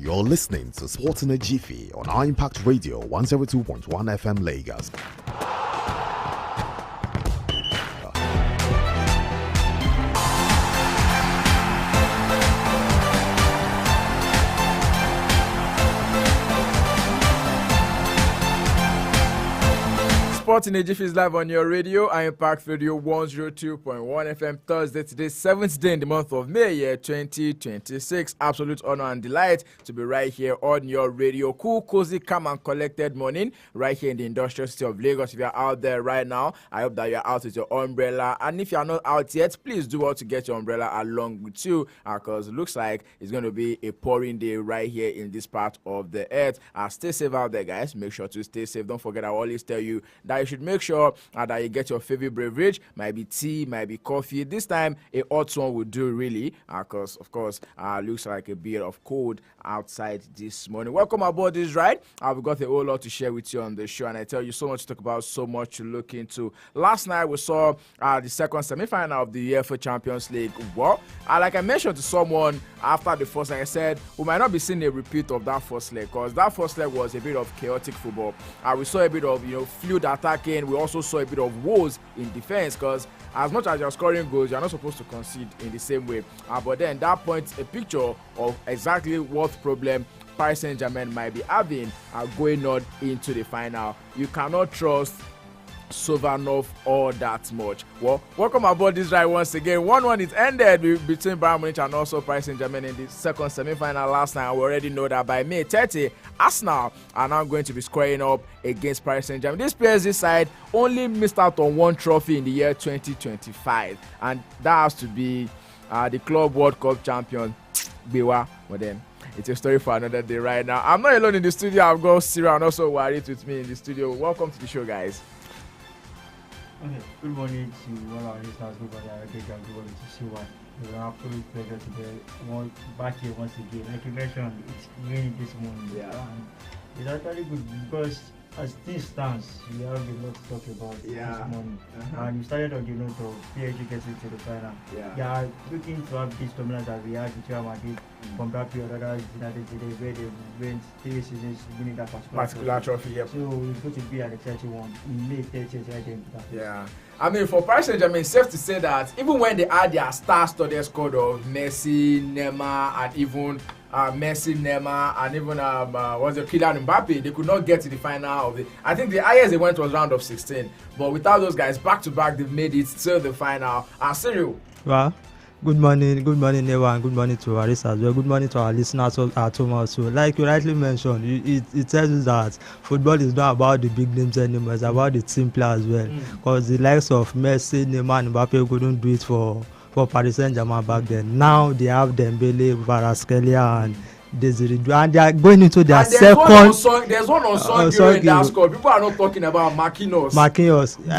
You're listening to Sporting Jiffy on our Impact Radio 102.1 FM Lagos. Sporting Jiffy is live on your radio. I Impact Radio 102.1 FM Thursday. Today, 7th day in the month of May, year 2026. Absolute honor and delight to be right here on your radio. Cool, cozy, calm and collected morning right here in the industrial city of Lagos. If you're out there right now, I hope that you're out with your umbrella. And if you're not out yet, please do well to get your umbrella along with you because it looks like it's going to be a pouring day right here in this part of the earth. Stay safe out there, guys. Make sure to stay safe. Don't forget, I always tell you that you should make sure that you get your favorite beverage. Might be tea, might be coffee. This time, a hot one would do really, because of course, looks like a bit of cold outside this morning. Welcome aboard this ride. We've got a whole lot to share with you on the show, and I tell you so much to talk about, so much to look into. Last night, we saw the second semi-final of the UEFA Champions League. Well, like I mentioned to someone after the first leg, I said we might not be seeing a repeat of that first leg because that first leg was a bit of chaotic football. We saw a bit of fluid attacking. We also saw a bit of woes in defense because as much as you're scoring goals, you're not supposed to concede in the same way. But then that points a picture of exactly what problem Paris Saint-Germain might be having going on into the final. You cannot trust Sovanov all that much. Well, welcome aboard this ride once again. 1-1 it ended between Bayern Munich and also Paris Saint-Germain in the second semi-final last night. We already know that by May 30, Arsenal are now going to be squaring up against Paris Saint-Germain. This PSG side only missed out on one trophy in the year 2025, and that has to be the Club World Cup champion, Biwa. But then it's a story for another day right now. I'm not alone in the studio. I've got Sira and also Warit with me in the studio. Welcome to the show, guys. Okay, good morning to all our listeners. Good morning, I think I'm going to see what. It's an absolute pleasure to be back here once again. Like you mentioned, it's raining this morning. Yeah. And it's actually good because as things stands, we have a lot to talk about this morning. And we started on the note of PSG getting to the final. Yeah, looking to have this dominance that we had with Real Madrid from that period, others United today, where they went 3 seasons winning that particular trophy. Yep. So it's going to be an exciting one in May 30th, right there. Yeah. I mean, for Paris Saint-Germain, it's safe to say that even when they had their star-studded squad of Messi, Neymar, and even Kylian Mbappe, they could not get to the final of it. I think the highest they went was round of 16. But without those guys, back-to-back, they've made it to the final. Cyril. Well, good morning, everyone. Good morning to our listeners as well. Good morning to our listeners at home also. Like you rightly mentioned, it tells us that football is not about the big names anymore. It's about the team play as well. Because the likes of Messi, Neymar, and Mbappe couldn't do it for Paris Saint-Germain back then. Now they have Dembele, Kvaratskhelia, and Desiree, and they are going into their second. There's one unsung hero in that squad. People are not talking about Marquinhos.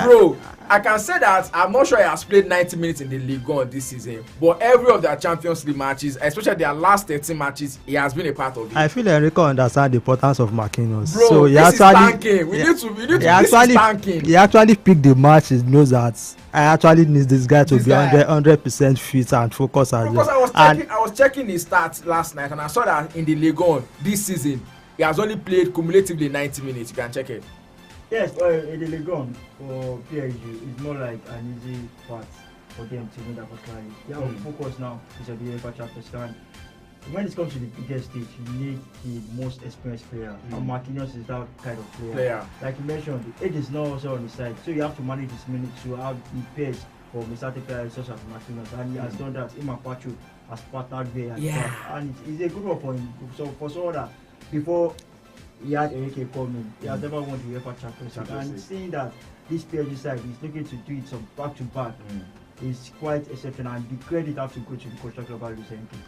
Bro, I can say that I'm not sure he has played 90 minutes in the Ligue 1 this season, but every of their Champions League matches, especially their last 13 matches, he has been a part of it. I feel Enrico understands the importance of Marquinhos. Bro, so this is tanking. This is tanking. He actually picked the match. He knows that I actually need this guy to be 100% fit and focused as well. Because I was checking his stats last night and I saw that in the Ligue 1 this season, he has only played cumulatively 90 minutes. You can check it. Yes, in the Ligue 1 for PSG, it's more like an easy part for them to win that particular league. Their focus now is on the UEFA Champions League. When it comes to the biggest stage, you need the most experienced player. And Marquinhos is that kind of player. Like you mentioned, the age is not also on the side, so you have to manage his minutes to have the pace for certain players such as Marquinhos, and he has done that. Imakwachu has partnered there, and it's a good one for him. So for someone that before he had Enrique coming, he has never won the UEFA Champions League, and seeing that this PSG side is looking to do it some back to back. Is quite exceptional, and the credit has to go to the coach. Talk about recently.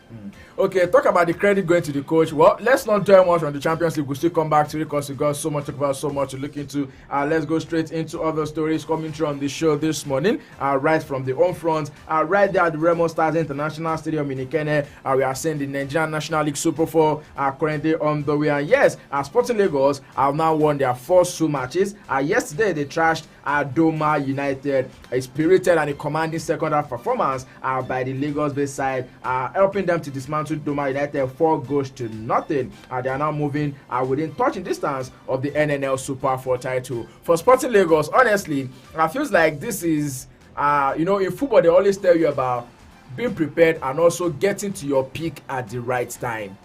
Okay, talk about the credit going to the coach. Well, let's not dwell much on the Champions League. We'll still come back to it because we got so much to talk about, so much to look into. Let's go straight into other stories coming through on the show this morning. Right from the home front, right there at the Remo Stars International Stadium in Ikene, we are seeing the Nigerian National League Super 4 currently on the way. And yes, Sporting Lagos have now won their first 2 matches. Yesterday they trashed Doma United. A spirited and a commanding second half performance by the Lagos-based side, helping them to dismantle Doma United 4-0. They are now moving within touching distance of the NNL Super 4 title. For Sporting Lagos, honestly, it feels like this is, in football they always tell you about being prepared and also getting to your peak at the right time.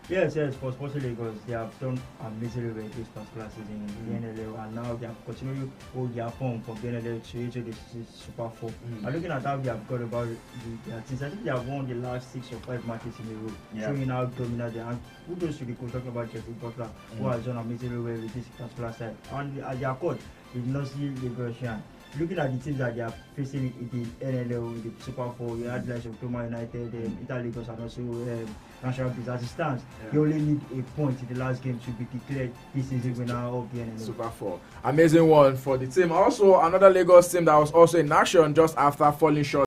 Yes, for Sporting Lagos, they have done amazingly well this particular season in the NLL, and now they have continued to hold their form from the NLL to the Super 4. And looking at how they have got about their teams, I think they have won the last 6 or 5 matches in a row, showing how dominant they are. And kudos to the coach, talking about Jeffy, who has done amazingly well with this particular side. And at their court, we did not see Lagosian. Looking at the teams that they are facing in the NLL, in the Super 4, you had like Doma United, Inter Lagos, and also National Bees. As it stands, you only need a point in the last game to be declared this season winner of the NLL. Super 4. Amazing one for the team. Also, another Lagos team that was also in action just after falling short